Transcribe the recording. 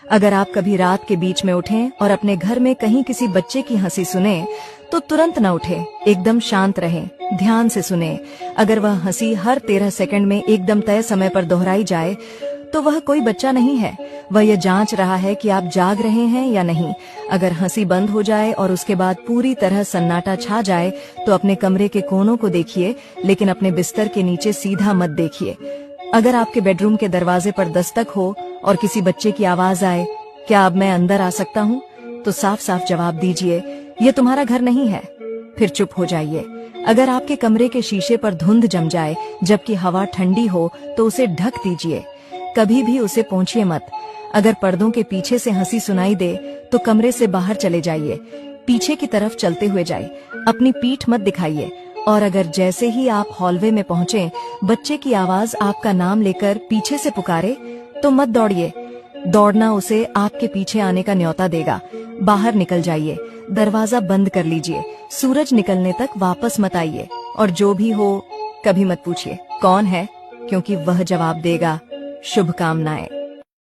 अगर आप कभी रात के बीच में उठें और अपने घर में कहीं किसी बच्चे की हंसी सुने तो तुरंत न उठे, एकदम शांत रहें, ध्यान से सुने। अगर वह हंसी हर 13 सेकंड में एकदम तय समय पर दोहराई जाए तो वह कोई बच्चा नहीं है, वह यह जांच रहा है कि आप जाग रहे हैं या नहीं। अगर हंसी बंद हो जाए और उसके बाद पूरी तरह सन्नाटा छा जाए तो अपने कमरे के कोनों को देखिए, लेकिन अपने बिस्तर के नीचे सीधा मत देखिए। अगर आपके बेडरूम के दरवाजे पर दस्तक हो और किसी बच्चे की आवाज आए, क्या अब मैं अंदर आ सकता हूँ, तो साफ साफ जवाब दीजिए, ये तुम्हारा घर नहीं है। फिर चुप हो जाइए। अगर आपके कमरे के शीशे पर धुंध जम जाए जबकि हवा ठंडी हो तो उसे ढक दीजिए, कभी भी उसे पोंछिए मत। अगर पर्दों के पीछे से हंसी सुनाई दे तो कमरे से बाहर चले जाइए, पीछे की तरफ चलते हुए जाइए, अपनी पीठ मत दिखाइए। और अगर जैसे ही आप हॉलवे में पहुंचे बच्चे की आवाज आपका नाम लेकर पीछे से पुकारे तो मत दौड़िए, दौड़ना उसे आपके पीछे आने का न्योता देगा। बाहर निकल जाइए, दरवाजा बंद कर लीजिए, सूरज निकलने तक वापस मत आइए। और जो भी हो कभी मत पूछिए कौन है, क्योंकि वह जवाब देगा। शुभकामनाएं।